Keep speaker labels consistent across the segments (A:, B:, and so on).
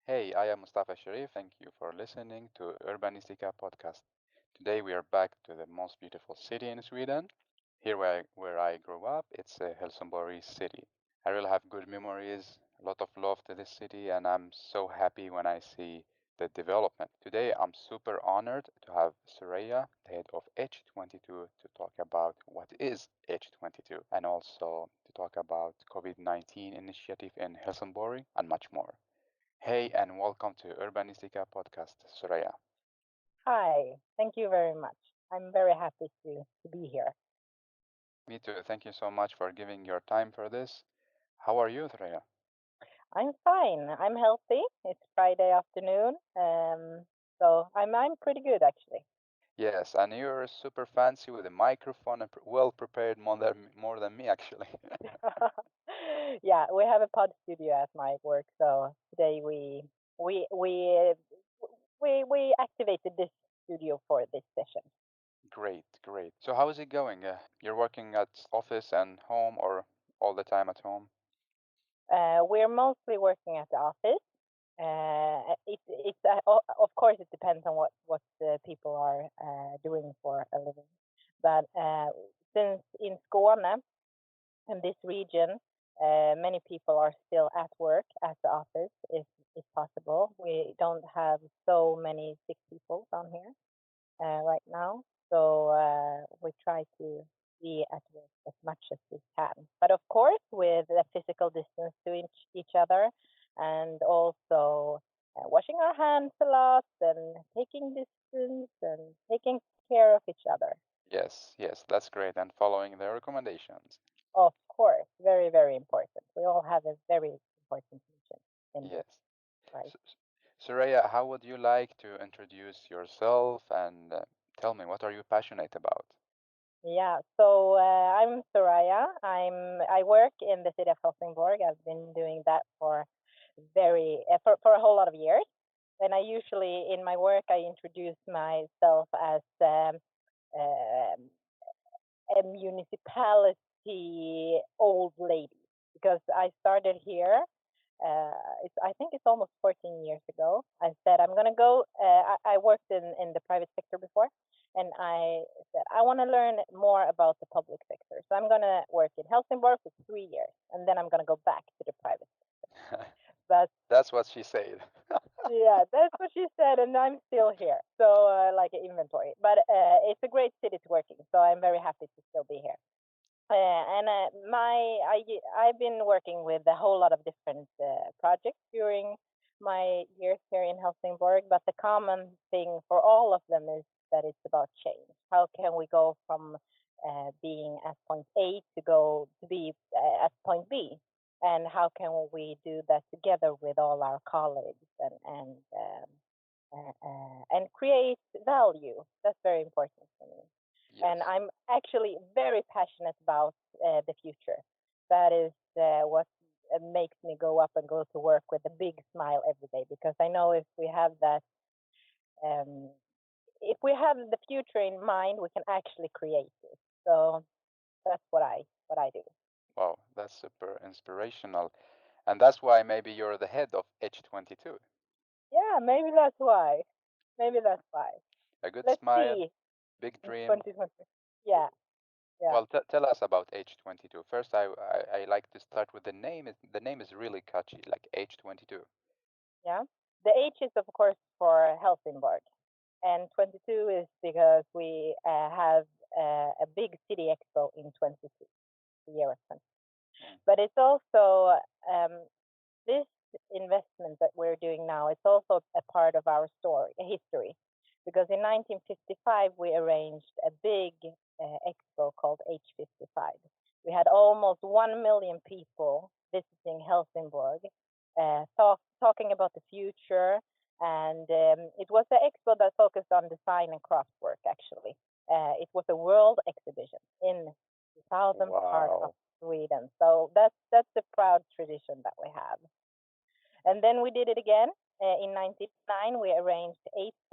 A: Hey, I am Mustafa Sharif. Thank you for listening to Urbanistica podcast. Today we are back to the most beautiful city in Sweden. Here where I grew up, it's Helsingborg City. I really have good memories, a lot of love to this city, and I'm so happy when I see the development. Today I'm super honored to have Soraya, the head of H22, to talk about what is H22 and also to talk about COVID-19 initiative in Helsingborg and much more. Hey, and welcome to Urbanistica podcast, Soraya.
B: Hi, thank you very much. I'm very happy to be here.
A: Me too. Thank you so much for giving your time for this. How are you, Soraya?
B: I'm fine. I'm healthy. It's Friday afternoon, so I'm pretty good actually.
A: Yes, and you're super fancy with a microphone and well prepared more than me, actually.
B: Yeah, we have a pod studio at my work, so today we we we activated this studio for this session.
A: Great, great. So how is it going? You're working at office and home or all the time at home?
B: We're mostly working at the office. Of course it depends on what the people are doing for a living, but since in Skåne in this region, many people are still at work at the office if possible. We don't have so many sick people down here right now. So we try to be at work as much as we can. But of course, with a physical distance to each other and also washing our hands a lot and taking distance and taking care of each other.
A: Yes, yes, that's great. And following the recommendations.
B: Of course, very, very important. We all have a very important mission in this,
A: Yes.
B: right?
A: So, Soraya, how would you like to introduce yourself and tell me what are you passionate about?
B: Yeah, so I'm Soraya. I work in the city of Helsingborg. I've been doing that for a whole lot of years. And I usually in my work I introduce myself as um, a municipality old lady because I started here. I think it's almost 14 years ago. I said I'm gonna go. I worked in the private sector before, and I said I want to learn more about the public sector. So I'm gonna work in Helsingborg for 3 years, and then I'm gonna go back to the private. But
A: That's what she said.
B: yeah, that's what she said, and I'm still here. So like an inventory, but it's a great city to work in. So I'm very happy to still be here. And I've been working with a whole lot of different projects during my years here in Helsingborg, but the common thing for all of them is that it's about change. How can we go from being at point A to be at point B, and how can we do that together with all our colleagues and create value? That's very important for me, and
A: Yes.
B: I'm actually very passionate about the future. That is what makes me go up and go to work with a big smile every day because I know um, if we have the future in mind, we can actually create it. So that's what I do.
A: Wow, that's super inspirational. And that's why maybe you're the head of H22.
B: Yeah, maybe that's why. Maybe that's why.
A: A good
B: Let's
A: smile,
B: see
A: big
B: in
A: dream.
B: 2020. Yeah, yeah,
A: Well, tell us about H22. First, I like to start with the name. The name is really catchy, like H22.
B: yeah. The H is of course for Helsingborg, and 22 is because we have a big city expo in 22, the year of 20.
A: Mm.
B: But it's also this investment that we're doing now. It's also a part of our story, a history, because in 1955 we arranged a big expo called H55. We had almost 1 million people visiting Helsingborg, talking about the future, and it was an expo that focused on design and craft work. Actually, it was a world exhibition in the southern part of
A: Wow.
B: Sweden. So that's a proud tradition that we have. And then we did it again in 99. We arranged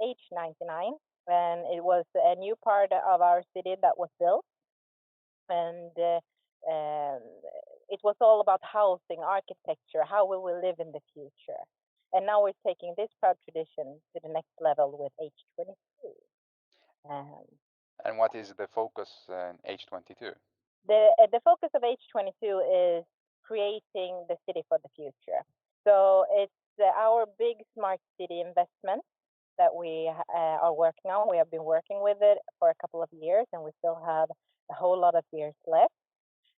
B: H99, and it was a new part of our city that was built, and um, it was all about housing, architecture, how we will live in the future. And now we're taking this proud tradition to the next level with H22. Um,
A: And what is the focus in H22?
B: the focus of H22 is creating the city for the future. So it's our big smart city investment that we are working on. We have been working with it for a couple of years, and we still have a whole lot of years left.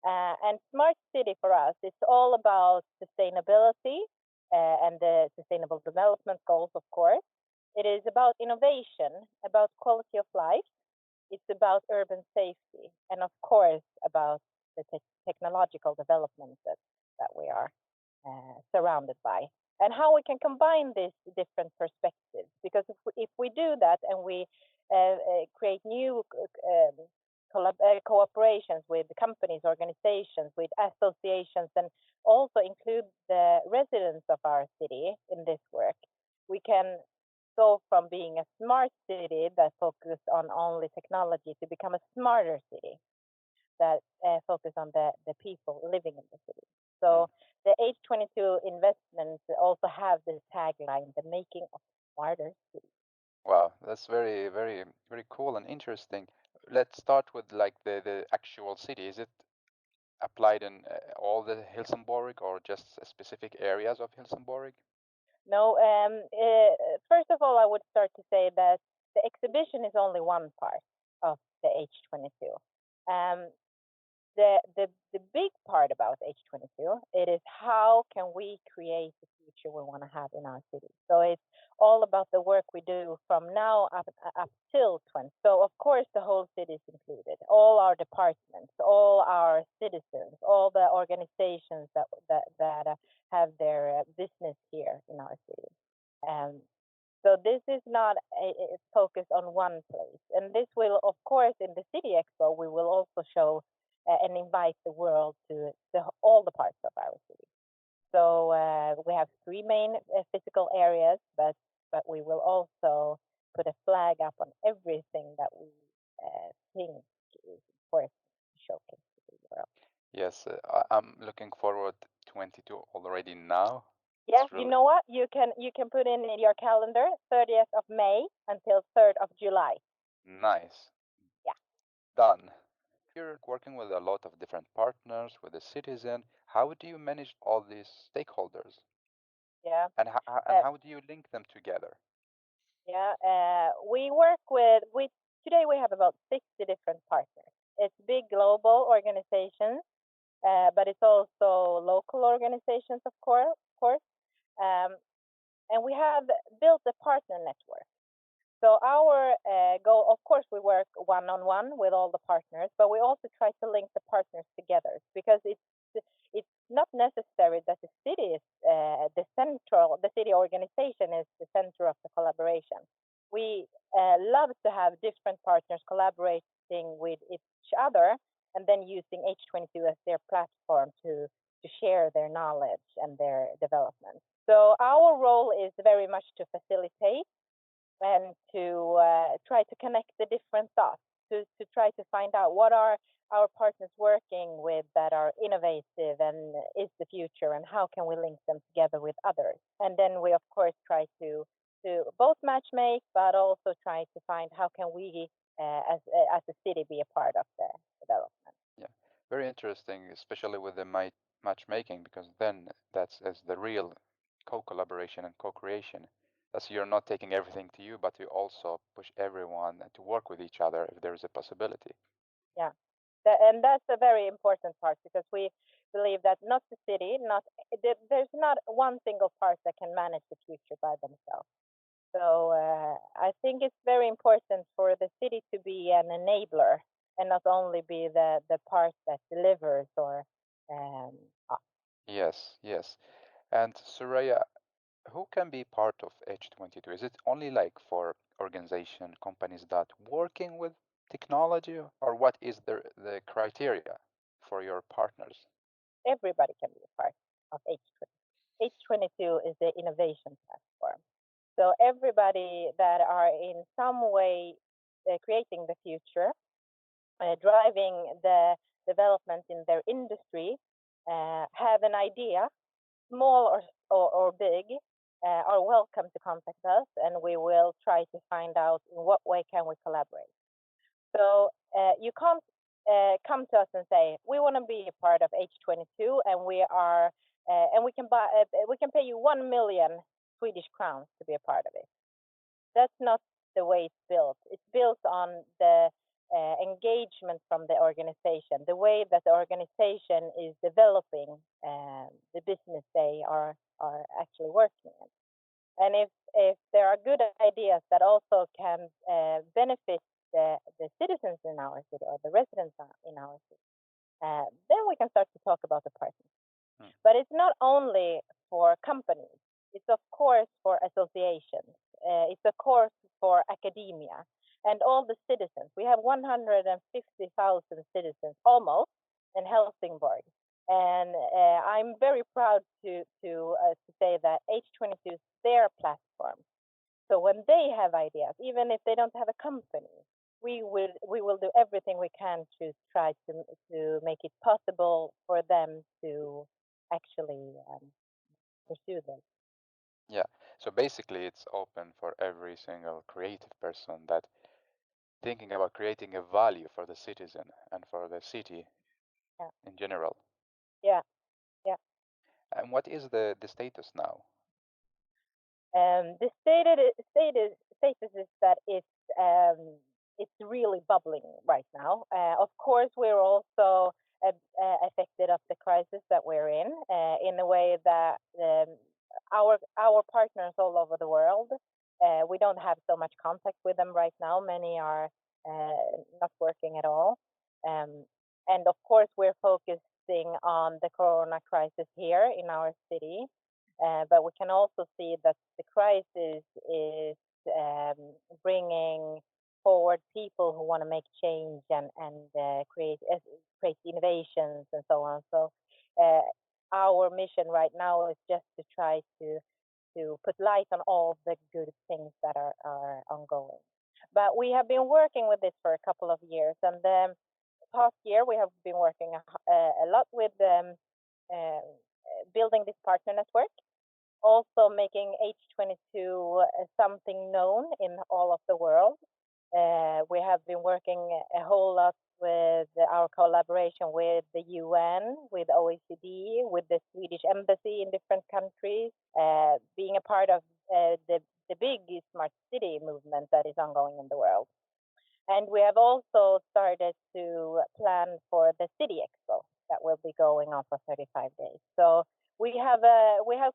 B: And smart city for us, it's all about sustainability and the sustainable development goals, of course. It is about innovation, about quality of life. It's about urban safety, and of course about the technological development that we are surrounded by, and how we can combine these different perspectives. Because if we do that and we create new cooperations with companies, organizations, with associations, and also include the residents of our city in this work, we can go from being a smart city that focuses on only technology to become a smarter city that focus on the people living in the city.
A: Mm.
B: So the H22 investments also have this tagline, the making of smarter cities.
A: Wow, that's very, very, very cool and interesting. Let's start with like the actual city. Is it applied in all the Helsingborg or just specific areas of Helsingborg?
B: No, first of all, I would start to say that the exhibition is only one part of the H22. Um, the big part about H22, it is how can we create the future we want to have in our city. So it's all about the work we do from now up till 20. So of course the whole city is included, all our departments, all our citizens, all the organizations that have their business here in our city. Um, so this is not a focus on one place. And this will, of course, in the City Expo, we will also show and invite the world to all the parts of our city. So we have three main physical areas, but we will also put a flag up on everything that we think is important to showcase to the world.
A: Yes, I'm looking forward to 22 already now.
B: Yeah,
A: It's
B: you
A: really
B: know what? You can put in your calendar 30th of May until 3rd of July.
A: nice.
B: Yeah.
A: Done. You're working with a lot of different partners, with the citizen. How do you manage all these stakeholders?
B: Yeah.
A: And and
B: Uh,
A: how do you link them together?
B: yeah. We work with today we have about 60 different partners. It's big global organizations, but it's also local organizations, of course. Um, and we have built a partner network. So our goal, of course, we work one-on-one with all the partners, but we also try to link the partners together because it's not necessary that the city is the city organization is the center of the collaboration. We love to have different partners collaborating with each other and then using H22 as their platform to share their knowledge and their development. So our role is very much to facilitate and to try to connect the different thoughts, to try to find out what are our partners working with that are innovative and is the future, and how can we link them together with others. And then we of course try to both match make, but also try to find how can we as a city be a part of the development.
A: Yeah, very interesting, especially with the matchmaking, because then that's as the real co-collaboration and co-creation. As you're not taking everything to you, but you also push everyone to work with each other if there is a possibility.
B: Yeah. And that's a very important part because we believe that not the city, not there's not one single part that can manage the future by themselves. So I think it's very important for the city to be an enabler and not only be the part that delivers or um,
A: Yes, yes. And Soraya, who can be part of H22? Is it only like for organization companies that working with technology, or what is the criteria for your partners?
B: everybody can be a part of H20. H22 is the innovation platform. So everybody that are in some way creating the future, driving the development in their industry, have an idea, small or big, are welcome to contact us, and we will try to find out in what way can we collaborate. So you can't come to us and say we want to be a part of H22, and we can pay you 1 million Swedish crowns to be a part of it. That's not the way it's built. It's built on the engagement from the organization, the way that the organization is developing the business they are actually working in. And if there are good ideas that also can benefit the citizens in our city or the residents in our city, then we can start to talk about the partnership. But it's not only for companies. It's of course for associations. It's of course for academia and all the citizens. We have 150,000 citizens almost in Helsingborg, and I'm very proud to say that H22 is their platform. So when they have ideas, even if they don't have a company, we will do everything we can to try to make it possible for them to actually pursue them.
A: Yeah. So basically, it's open for every single creative person that thinking about creating a value for the citizen and for the city
B: Yeah,
A: in general.
B: yeah, yeah.
A: And what is the status now?
B: The status is that it's really bubbling right now. Of course, we're also affected of the crisis that we're in a way that our partners all over the world, we don't have so much contact with them right now. Many are not working at all, um, and of course, we're focusing on the corona crisis here in our city. But we can also see that the crisis is bringing forward people who want to make change and create innovations and so on. So uh, our mission right now is just to try to put light on all the good things that are ongoing. But we have been working with this for a couple of years, and the past year we have been working a lot with uh, building this partner network, also making H22 something known in all of the world. We have been working a whole lot with our collaboration with the UN, with OECD, with the Swedish embassy in different countries, being a part of the big smart city movement that is ongoing in the world. And we have also started to plan for the City Expo that will be going on for 35 days. So we have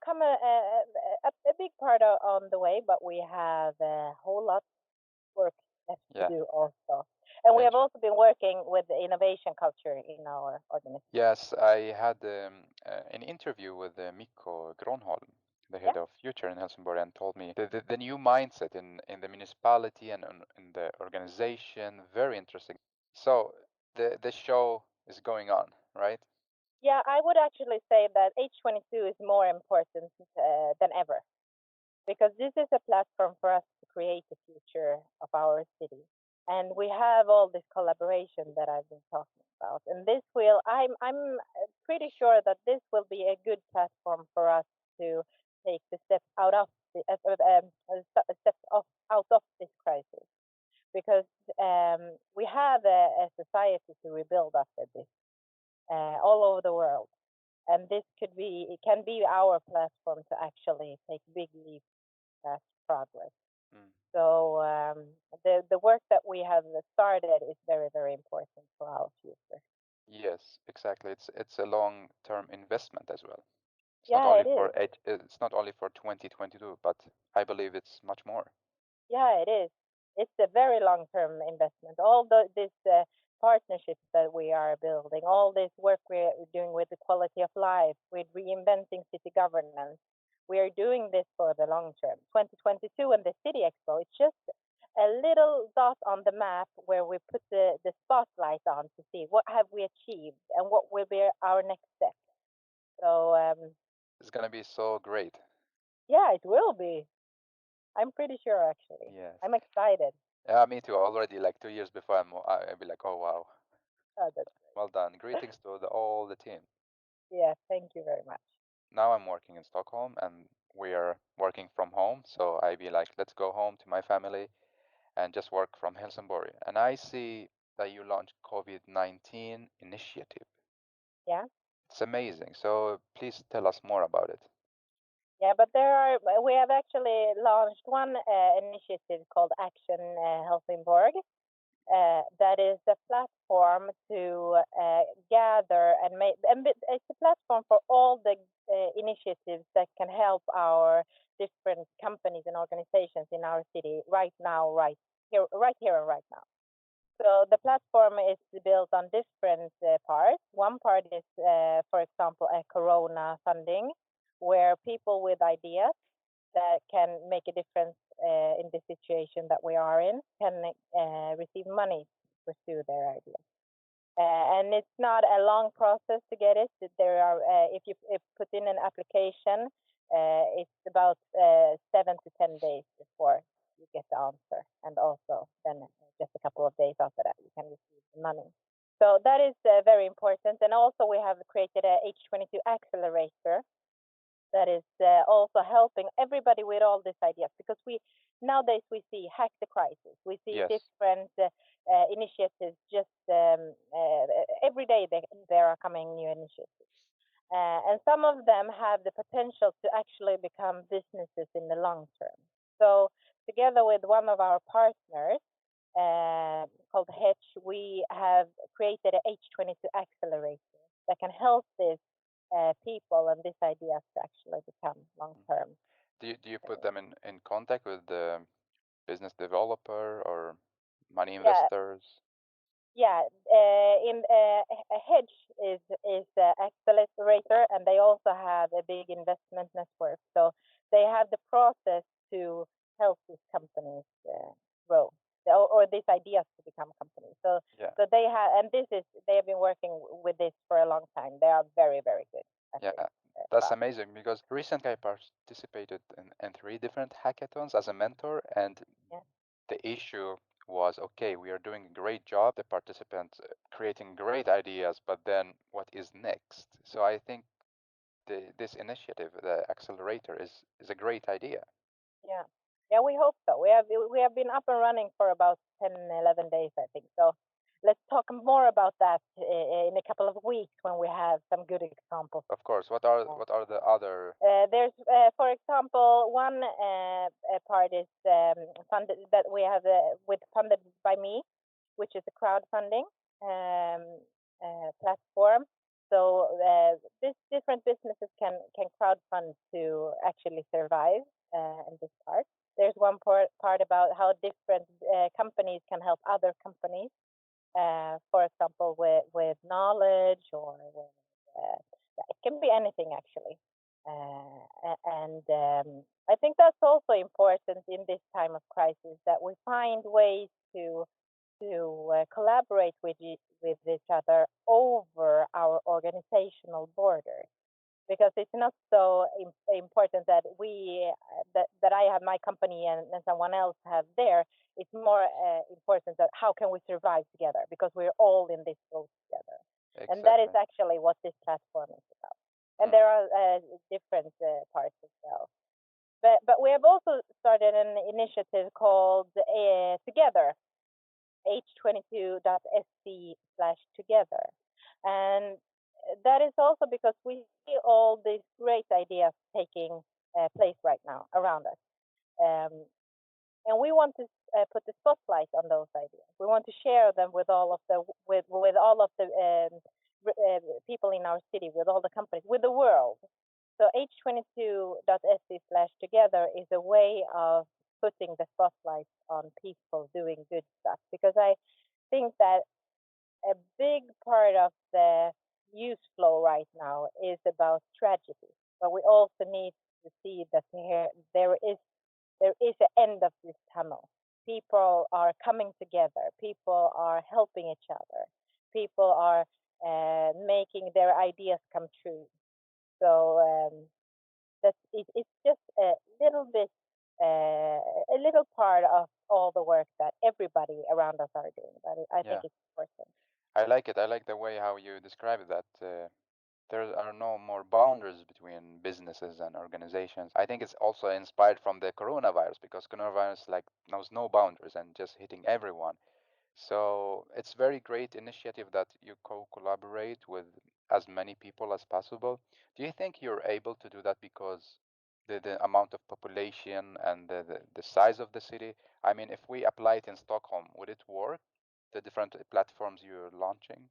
B: come a big part on the way, but we have a whole lot of work left to
A: Yeah.
B: do also. And we have
A: Enter.
B: also been working with the innovation culture in our organization.
A: Yes, I had an interview with Mikko Gronholm, the
B: Yeah.
A: head of Future in Helsingborg, and told me the new mindset in the municipality and in the organization. Very interesting. So the show is going on, right?
B: Yeah, I would actually say that H22 is more important than ever, because this is a platform for us to create the future of our city. And we have all this collaboration that I've been talking about. And this will, I'm pretty sure that this will be a good platform for us to take the steps steps out of this crisis. Because we have a society to rebuild after this all over the world. And this it can be our platform to actually take big leaps past progress.
A: Mm.
B: So the work that we have started is very, very important for our future.
A: Yes, exactly. It's a long-term investment as well.
B: Yeah, it is.
A: It's not only for 2022, but I believe it's much more.
B: Yeah, it is. It's a very long-term investment. All this partnerships that we are building, all this work we're doing with the quality of life, with reinventing city governance, we are doing this for the long term. 2022 and the City Expo, it's just a little dot on the map where we put the spotlight on to see what have we achieved and what will be our next step. So
A: It's gonna be so great.
B: yeah, it will be. I'm pretty sure actually.
A: Yes.
B: I'm excited.
A: Yeah, me too. Already like 2 years before I'll be like, oh wow,
B: Oh, that's
A: well done. Greetings to all the team.
B: Yeah, thank you very much.
A: Now I'm working in Stockholm and we are working working from home. So I be like, let's go home to my family and just work from Helsingborg. And I see that you launched COVID-19 initiative.
B: Yeah.
A: It's amazing. So please tell us more about it.
B: Yeah, but we have actually launched one initiative called Action Helsingborg. That is a platform to gather and make, and it's a platform for all the initiatives that can help our different companies and organizations in our city right now, right here and right now. So the platform is built on different parts. One part is, for example, a Corona funding, where people with ideas that can make a difference in the situation that we are in can receive money to pursue their ideas. And it's not a long process to get it. There are, if you put in an application, it's about 7 to 10 days before you get the answer, and also then just a couple of days after that you can receive the money. So that is very important. And also we have created a H22 Accelerator that is also helping everybody with all these ideas, because we nowadays we see hack the crisis, we see
A: Yes.
B: different initiatives just every day there are coming new initiatives, and some of them have the potential to actually become businesses in the long term. So together with one of our partners called Hedge, we have created a H22 accelerator that can help this people and these ideas to actually become long term.
A: Do you put them in contact with the business developer or money
B: Yeah,
A: investors?
B: yeah. In a Hedge is Accelerator, and they also have a big investment network. So they have the process to help these companies grow, or these ideas to become companies. So
A: Yeah.
B: so they have, and they have been working with this for a long time. They are very very good at
A: Yeah,
B: this.
A: that's amazing because recently I participated in 3 different hackathons as a mentor, and
B: Yeah.
A: the issue was, okay, we are doing a great job, the participants creating great ideas, but then what is next? So I think this initiative, the accelerator, is a great idea.
B: Yeah. Yeah, we hope so. We have been up and running for about 10, 11 days, I think. So let's talk more about that in a couple of weeks when we have some good examples.
A: Of course. What are the other?
B: There's, for example, one part is funded that we have with funded by me, which is a crowdfunding um, platform. So this different businesses can crowdfund to actually survive in this part. There's one part about how different companies can help other companies, for example, with knowledge or with, it can be anything actually. And I think that's also important in this time of crisis, that we find ways to collaborate with each other over our organizational borders, because it's not so important that that I have my company and someone else have there. It's more important that how can we survive together, because we're all in this boat together. And that is
A: Exactly.
B: actually what this platform is about. And
A: Mm.
B: there are different parts as well. But we have also started an initiative called Together, H22.sc/together. And that is also because we see all these great ideas taking place right now around us. And we want to put the spotlight on those ideas. We want to share them with all of the people in our city, with all the companies, with the world. So H22.se/together is a way of putting the spotlight on people doing good stuff, because I think that a big part of the news flow right now is about tragedy, but we also need to see that there is an end of this tunnel. People are coming together. People are helping each other. People are making their ideas come true. So it's just little bit, a little part of all the work that everybody around us are doing. But I think
A: Yeah,
B: it's important.
A: I like it. I like the way how you describe that. there are no more boundaries between businesses and organizations. I think it's also inspired from the coronavirus because coronavirus like knows no boundaries and just hitting everyone. So it's very great initiative that you co-collaborate with as many people as possible. Do you think you're able to do that because the amount of population and the size of the city? I mean, if we apply it in Stockholm, would it work? The different platforms you're launching?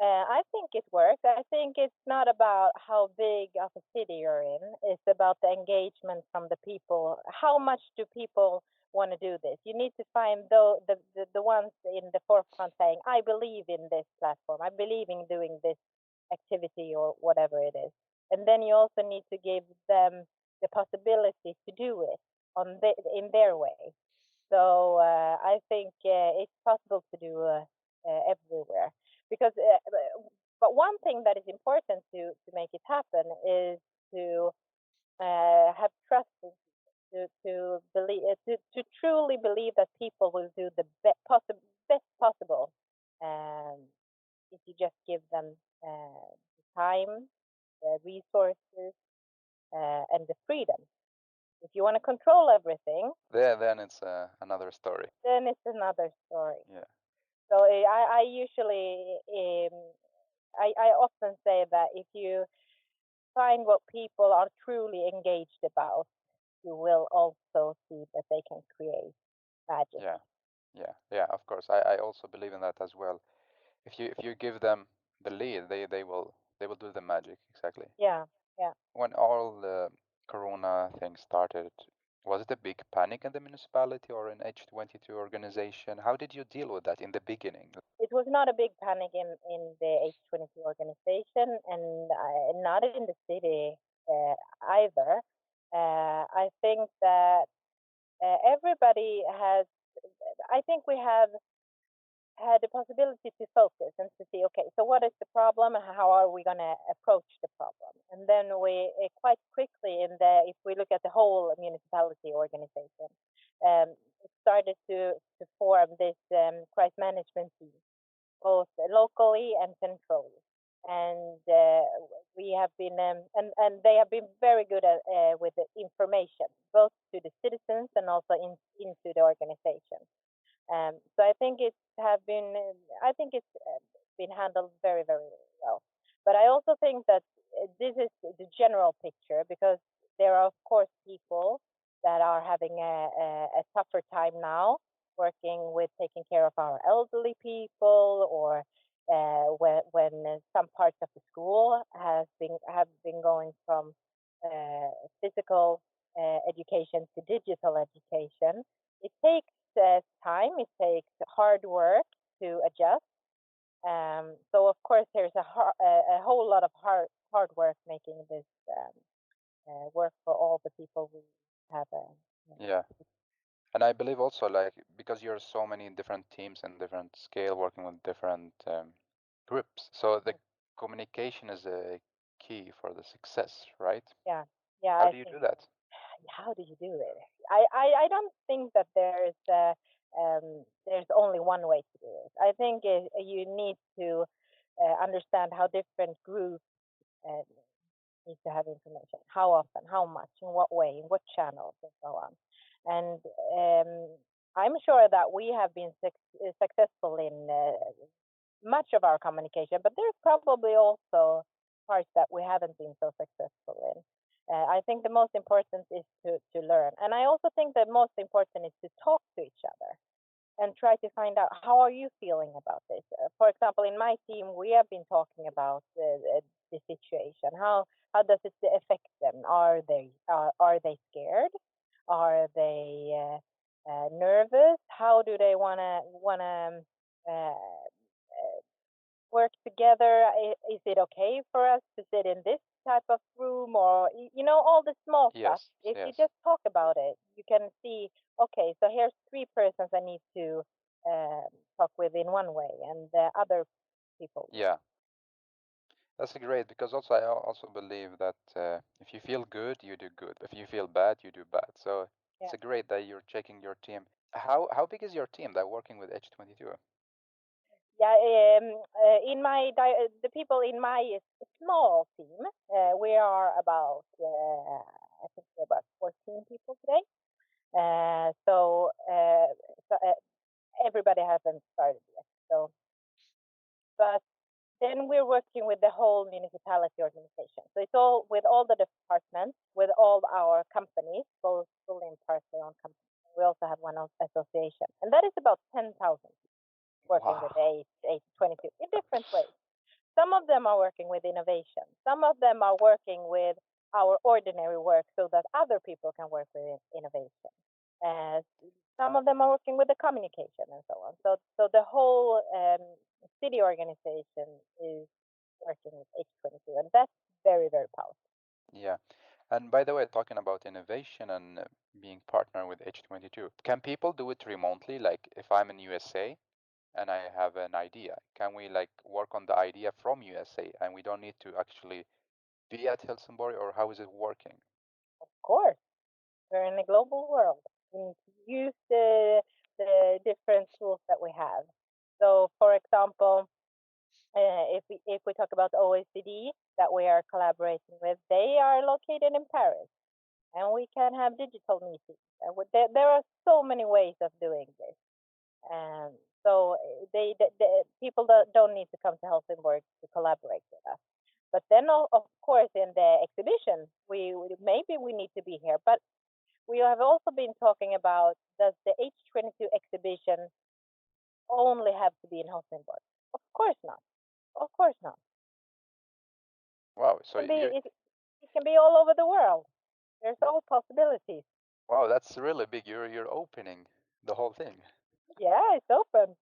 B: I think it works. I think it's not about how big of a city you're in. It's about the engagement from the people. How much do people want to do this? You need to find the ones in the forefront saying, "I believe in this platform. I believe in doing this activity or whatever it is." And then you also need to give them the possibility to do it in their way. So I think it's possible to do everywhere because. But one thing that is important to make it happen is to have trust to believe to truly believe that people will do the best possible um, if you just give them the time, the resources, and the freedom. If you want to control everything,
A: There, then it's another story.
B: then it's another story.
A: Yeah,
B: So I usually I often say that if you find what people are truly engaged about, you will also see that they can create magic.
A: yeah, yeah. Of course, I also believe in that as well. If you give them the lead, they will do the magic exactly.
B: Yeah, yeah.
A: When all the Corona thing started, was it a big panic in the municipality or in H22 organization? How did you deal with that in the beginning?
B: It was not a big panic in the H22 organization and not in the city either. I think that everybody has, I think we have had the possibility to focus and to see, okay, so what is the problem and how are we going to approach the problem? And then we quite quickly, if we look at the whole municipality organization, started to form this crisis management team, both locally and centrally. And we have been, and they have been very good at with the information, both to the citizens and also into the organization. So I think I think it's been handled very, very well. But I also think that this is the general picture because there are, of course, people that are having a tougher time now working with taking care of our elderly people or when some parts of the school have been going from physical education to digital education. It takes time. It takes hard work to adjust. So of course, there's a whole lot of hard work making this work for all the people we have.
A: Yeah. And I believe also like because you're so many different teams and different scale working with different groups, so the communication is a key for the success, right?
B: Yeah, yeah.
A: How
B: I
A: do you
B: think.
A: do that?
B: How do you do it? I don't think that there's only one way to do it. I think you need to understand how different groups uh, need to have information, how often, how much, in what way, in what channels, and so on. And I'm sure that we have been successful in much of our communication, but there's probably also parts that we haven't been so successful in. I think the most important is to learn. And I also think the most important is to talk to each other and try to find out how are you feeling about this. For example, in my team, we have been talking about the situation. How does it affect them? Are they scared? Are they nervous? How do they wanna work together? Is it okay for us to sit in this type of room or all the small stuff?
A: Yes,
B: If you
A: yes.
B: just talk about it, you can see, okay, so here's three persons I need to talk with in one way and the other people.
A: Yeah, that's great because also I also believe that if you feel good, you do good. If you feel bad, you do bad. So
B: Yeah.
A: it's a great that you're checking your team. How big is your team that working with H22?
B: Yeah, the people in my small team, we are about I think we're about 14 people today. So everybody hasn't started yet. But then we're working with the whole municipality organization. So it's all with all the departments, with all our companies, both fully and partially owned companies. We also have one association, and that is about 10,000 working with
A: Wow.
B: H22 in different ways. Some of them are working with innovation. Some of them are working with our ordinary work so that other people can work with innovation. Uh, some of them are working with the communication and so on. So the whole city organization is working with H22, and that's very, very powerful.
A: Yeah. And by the way, talking about innovation and being partner with H22, can people do it remotely? Like if I'm in USA and I have an idea, can we like work on the idea from USA and we don't need to actually be at Helsingborg, or how is it working?
B: Of course, we're in a global world. We need to use the different tools that we have. So, for example, if we talk about OECD that we are collaborating with, they are located in Paris, and we can have digital meetings. There are so many ways of doing this. Um, so people don't need to come to Helsingborg to collaborate with us. But then, of course, in the exhibition, maybe we need to be here. But we have also been talking about, does the H22 exhibition only have to be in Helsingborg? Of course not. Of course not.
A: Wow.
B: It
A: So
B: can be
A: you,
B: it, it can be all over the world. There's all possibilities.
A: wow, that's really big. You're opening the whole thing.
B: Yeah, it's open.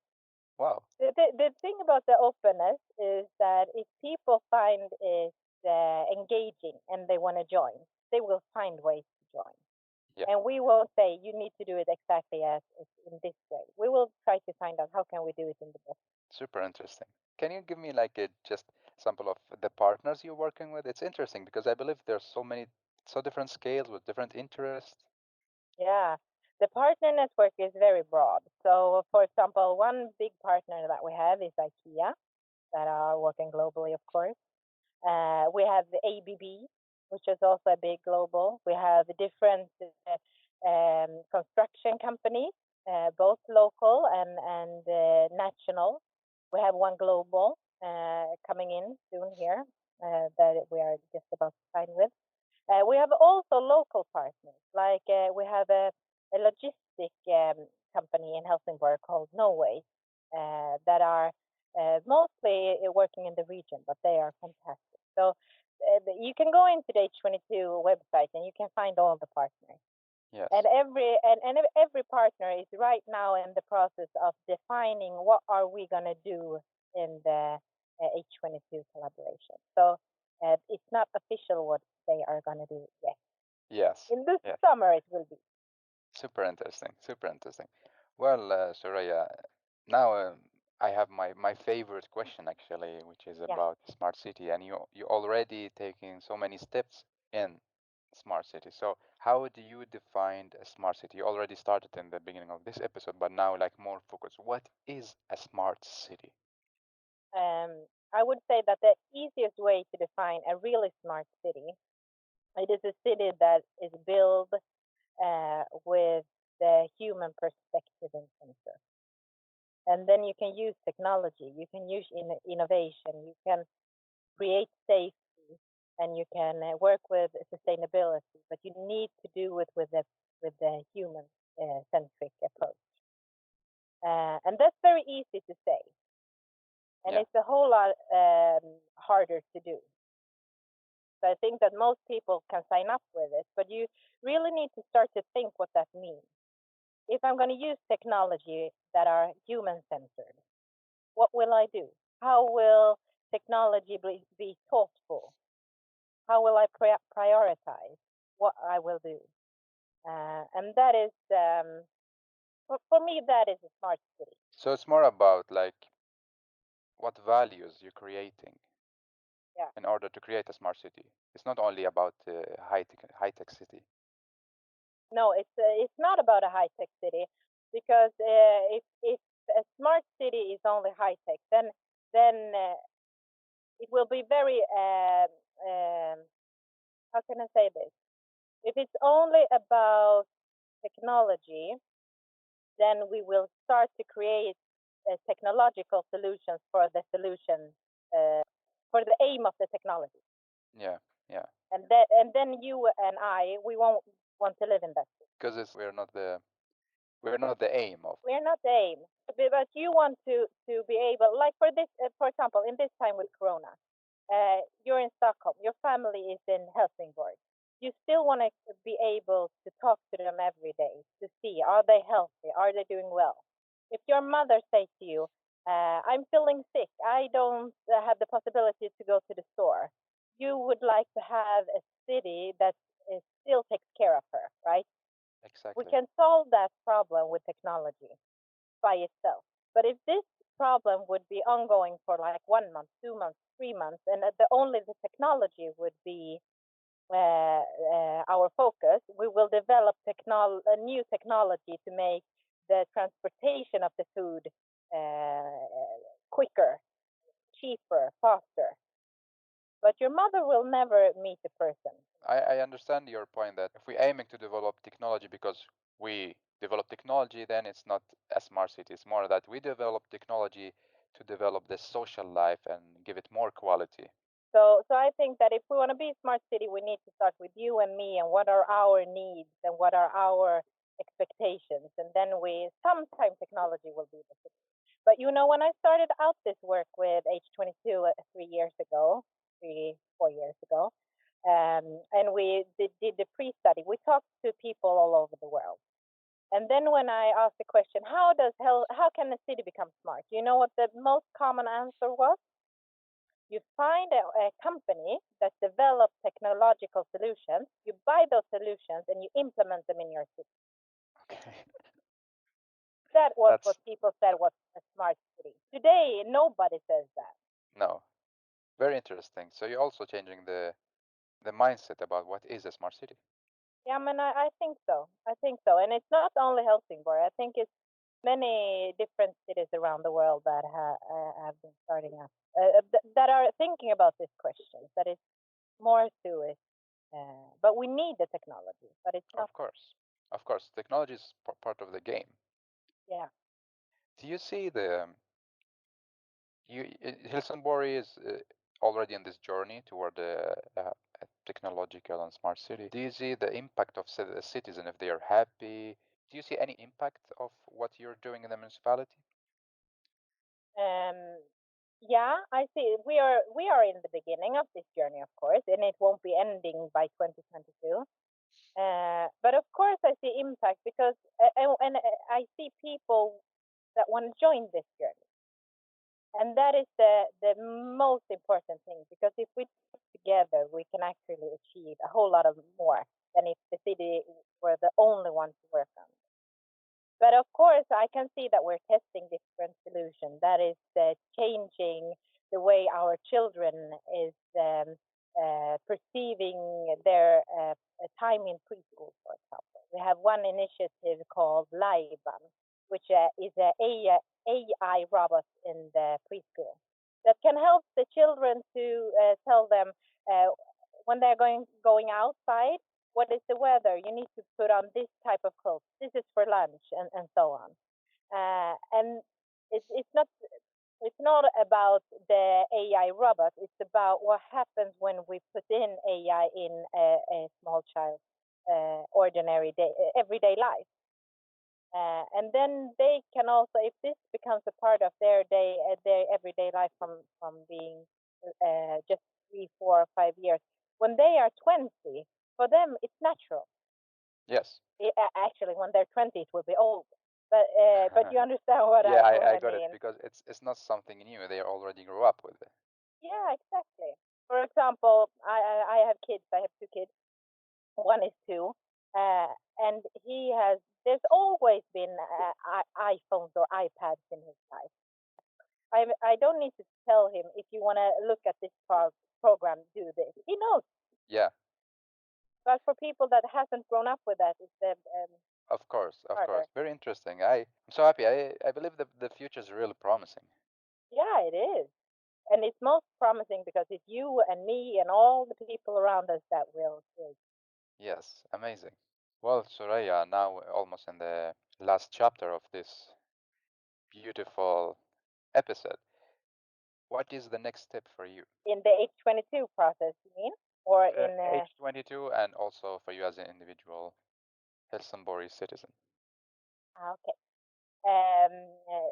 A: Wow.
B: The thing about the openness is that if people find it engaging and they want to join, they will find ways to join.
A: Yeah.
B: And we won't say you need to do it exactly as in this way. We will try to find out how can we do it in the best.
A: Super interesting. Can you give me like a just sample of the partners you're working with? It's interesting because I believe there's so many, so different scales with different interests.
B: Yeah, the partner network is very broad. So, for example, one big partner that we have is IKEA, that are working globally, of course. We have the ABB, which is also a big global. We have different construction companies, both local and national. We have one global coming in soon here that we are just about to sign with. We have also local partners, like we have a logistic company in Helsingborg called Norway that are mostly working in the region, but they are fantastic. So you can go into the H22 website and you can find all the partners.
A: Yes.
B: And every partner is right now in the process of defining what are we going to do in the H22 collaboration. So it's not official what they are going to do yet.
A: Yes.
B: In the
A: Yes.
B: summer it will be.
A: Super interesting. Super interesting. Well, Soraya, now I have my favorite question actually, which is
B: Yeah.
A: about smart city, and you already taking so many steps in smart city. So how do you define a smart city? You already started in the beginning of this episode, but now like more focus. What is a smart city?
B: I would say that the easiest way to define a really smart city, it is a city that is built with the human perspective in center. And then you can use technology, you can use innovation, you can create safety, and you can work with sustainability. But you need to do it with the human centric approach. And that's very easy to say, and
A: Yeah.
B: it's a whole lot harder to do. So I think that most people can sign up with it, but you really need to start to think what that means. If I'm going to use technology that are human centered, what will I do? How will technology be thoughtful? How will I prioritize what I will do? And that is, for me, that is a smart city.
A: So it's more about like what values you're creating
B: Yeah.
A: in order to create a smart city. It's not only about high tech city.
B: No, it's not about a high tech city because if a smart city is only high tech, then it will be very how can I say this? If it's only about technology, then we will start to create technological solutions for the solution, for the aim of the technology.
A: Yeah, yeah.
B: And then you and I, we won't want to live in that city.
A: Because we're not the aim of.
B: We're not the aim, but you want to be able, like for this, for example, in this time with Corona, you're in Stockholm, your family is in Helsingborg. You still want to be able to talk to them every day to see, are they healthy, are they doing well. If your mother says to you, I'm feeling sick, I don't have the possibility to go to the store, you would like to have a city that still takes care of her, right? We
A: Exactly.
B: can solve that problem with technology by itself. But if this problem would be ongoing for like 1 month, 2 months, 3 months, and only the technology would be our focus, we will develop a new technology to make the transportation of the food quicker, cheaper, faster. But your mother will never meet the person.
A: I understand your point that if we're aiming to develop technology because we develop technology, then it's not a smart city. It's more that we develop technology to develop the social life and give it more quality.
B: So I think that if we want to be a smart city, we need to start with you and me and what are our needs and what are our expectations. And then sometimes technology will be the city. But when I started out this work with H22 3 years ago, 4 years ago, and we did the pre-study, we talked to people all over the world. And then when I asked the question, how can a city become smart? You know what the most common answer was? You find a company that develops technological solutions, you buy those solutions, and you implement them in your city.
A: Okay.
B: That was
A: That's
B: what people said was a smart city. Today, nobody says that.
A: no. Very interesting. So you're also changing the mindset about what is a smart city.
B: Yeah, I mean, I think so. I think so. And it's not only Helsingborg. I think it's many different cities around the world that have been starting up, that are thinking about this question, that is more to it. But we need the technology, but it's not.
A: Of course. Of course. Technology is part of the game.
B: Yeah.
A: Do you see Helsingborg is already in this journey toward a technological and smart city. Do you see the impact of the citizen if they are happy? Do you see any impact of what you're doing in the municipality?
B: Um, yeah, I see. We are in the beginning of this journey, of course, and it won't be ending by 2022. But of course, I see impact because and I see people that want to join this journey, and that is the most important thing. Because if we do it together, we can actually achieve a whole lot of more than if the city were the only one to work on. But of course, I can see that we're testing different solutions. That is changing the way our children is perceiving their time in preschool, for example. We have one initiative called Laiban, which is an AI robot in the preschool that can help the children to tell them uh, when they're going outside, what is the weather? You need to put on this type of clothes. This is for lunch, and so on. And it's not about the AI robot. It's about what happens when we put in AI in a small child's ordinary day, everyday life. And then they can also, if this becomes a part of their everyday life from being just 3, 4, or 5 years, when they are 20, for them it's natural.
A: Yes.
B: Actually, when they're 20, it will be old. But you understand what
A: Yeah,
B: I
A: I got it
B: mean?
A: because it's not something new. They already grew up with it.
B: Yeah, exactly. For example, I have kids. I have two kids. One is 2, and he has. There's always been iPhones or iPads in his life. I don't need to tell him, if you want to look at this program, do this. He knows.
A: Yeah.
B: But for people that hasn't grown up with that is
A: Of course, of
B: smarter.
A: course. Very interesting. I'm so happy. I believe the future is really promising.
B: Yeah, it is. And it's most promising because it's you and me and all the people around us that will create.
A: Yes, amazing. Well, Soraya, now we're almost in the last chapter of this beautiful episode. What is the next step for you?
B: In the H22 process, you mean? Or in
A: H22 and also for you as an individual Helsingborg citizen.
B: okay.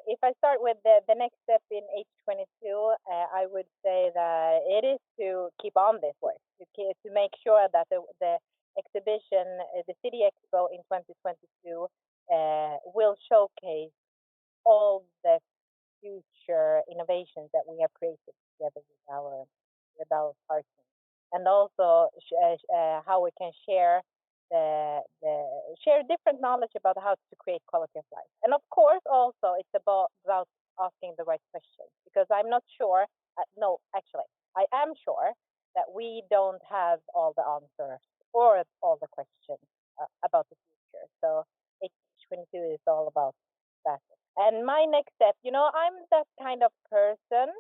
B: If I start with the next step in H22, I would say that it is to keep on this work, to make sure that the exhibition, the City Expo in 2022, will showcase all the future innovations that we have created together with our partners, and also how we can share share different knowledge about how to create quality of life. And of course, also it's about asking the right questions, because I'm not sure. No, actually, I am sure that we don't have all the answers or all the questions about the future. So H22 is all about that. And my next step, I'm that kind of person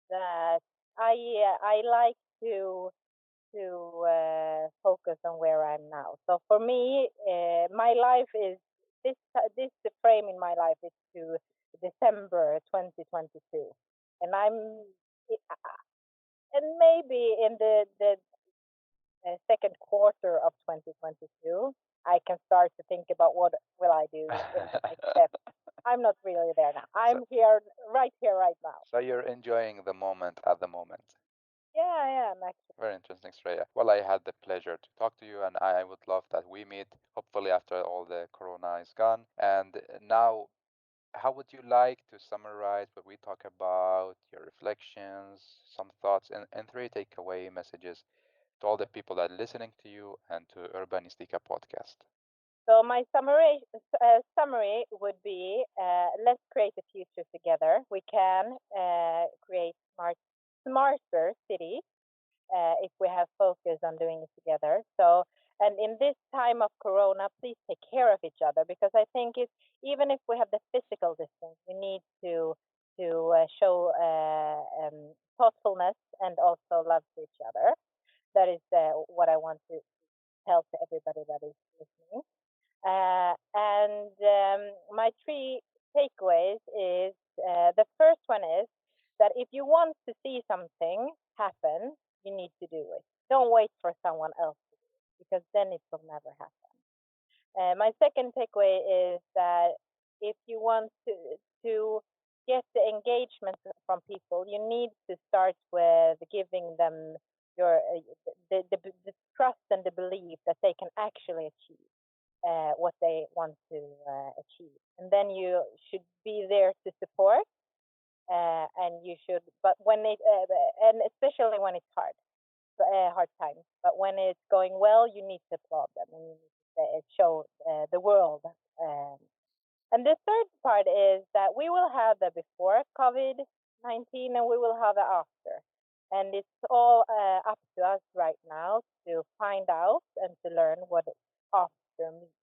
B: that I like to focus on where I'm now. So for me, my life is this the frame in my life is to December 2022, and and maybe in the second quarter of 2022, I can start to think about what will I do in the next step. I'm not really there now.
A: So,
B: I'm here, right now.
A: so you're enjoying the moment at the moment.
B: Yeah, I am actually.
A: Very interesting, Sreya. Well, I had the pleasure to talk to you, and I would love that we meet, hopefully after all the corona is gone. And now, how would you like to summarize what we talk about, your reflections, some thoughts, and three takeaway messages to all the people that are listening to you and to Urbanistica podcast?
B: So my summary would be: let's create a future together. We can create smarter cities if we have focus on doing it together. So, and in this time of Corona, please take care of each other, because I think it's, even if we have the physical distance, we need to show thoughtfulness and also love to each other. That is what I want to tell to everybody that is listening. And my three takeaways is, the first one is that if you want to see something happen, you need to do it. Don't wait for someone else to do it, because then it will never happen. My second takeaway is that if you want to get the engagement from people, you need to start with giving them your the trust and the belief that they can actually achieve what they want to achieve, and then you should be there to support, and you should, but when it and especially when it's hard times, but when it's going well, you need to applaud them, and you need to show the world. um, and the third part is that we will have the before COVID-19 and we will have the after, and it's all up to us right now to find out and to learn what after means.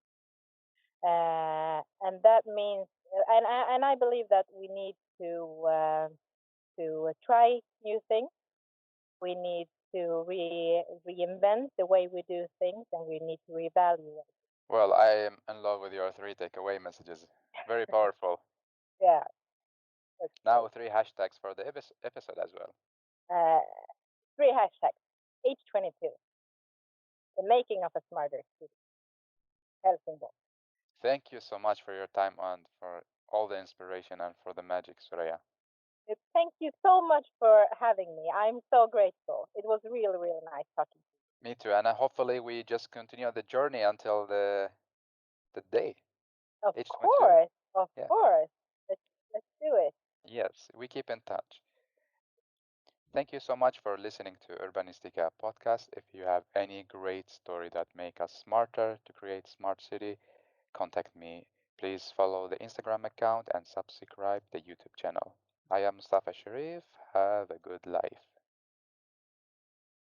B: And that means, and I believe that we need to try new things. We need to reinvent the way we do things, and we need to reevaluate.
A: Well, I am in love with your three takeaway messages. Very powerful.
B: Yeah, that's
A: Now,
B: great.
A: three hashtags for the episode as well.
B: Uh, Three hashtags: H22, the making of a smarter city, Helsingborg.
A: Thank you so much for your time and for all the inspiration and for the magic, Soraya.
B: Thank you so much for having me. I'm so grateful. It was really, really nice talking to you.
A: Me too. And hopefully we just continue the journey until the day.
B: Of
A: H22.
B: course, of
A: Yeah.
B: course. Let's let's do it.
A: Yes, we keep in touch. Thank you so much for listening to Urbanistica podcast. If you have any great story that make us smarter to create smart city, contact me. Please follow the Instagram account and subscribe the YouTube channel. I am Mustafa Sharif. Have a good life.